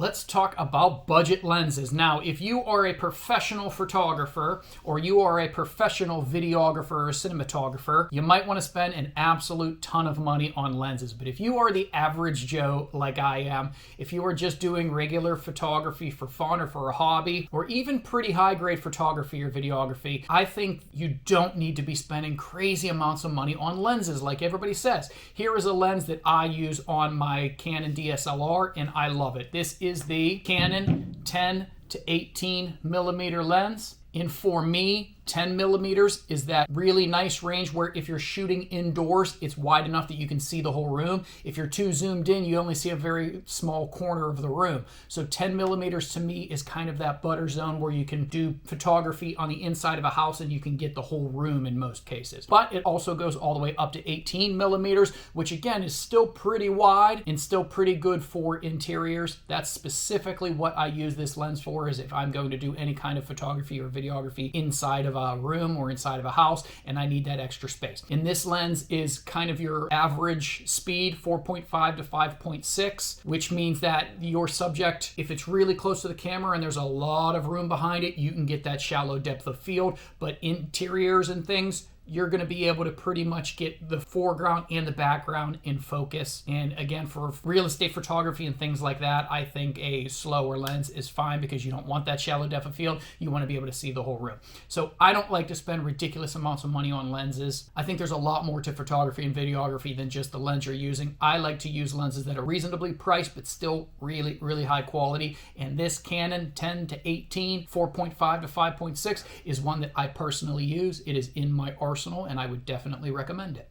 Let's talk about budget lenses. Now, if you are a professional photographer or you are a professional videographer or cinematographer, you might want to spend an absolute ton of money on lenses. But if you are the average Joe like I am, if you are just doing regular photography for fun or for a hobby, or even pretty high-grade photography or videography, I think you don't need to be spending crazy amounts of money on lenses like everybody says. Here is a lens that I use on my Canon DSLR, and I love it. This is the Canon 10 to 18 millimeter lens. And for me, 10 millimeters is that really nice range where if you're shooting indoors, it's wide enough that you can see the whole room. If you're too zoomed in, you only see a very small corner of the room. So 10 millimeters to me is kind of that butter zone where you can do photography on the inside of a house and you can get the whole room in most cases. But it also goes all the way up to 18 millimeters, which again is still pretty wide and still pretty good for interiors. That's specifically what I use this lens for, is if I'm going to do any kind of photography or videography inside of a room or inside of a house and I need that extra space. And this lens is kind of your average speed, 4.5 to 5.6, which means that your subject, if it's really close to the camera and there's a lot of room behind it, you can get that shallow depth of field. But interiors and things, you're going to be able to pretty much get the foreground and the background in focus. And again, for real estate photography and things like that, I think a slower lens is fine because you don't want that shallow depth of field. You want to be able to see the whole room. So I don't like to spend ridiculous amounts of money on lenses. I think there's a lot more to photography and videography than just the lens you're using. I like to use lenses that are reasonably priced but still really, really high quality. And this Canon 10 to 18, 4.5 to 5.6 is one that I personally use. It is in my arsenal, and I would definitely recommend it.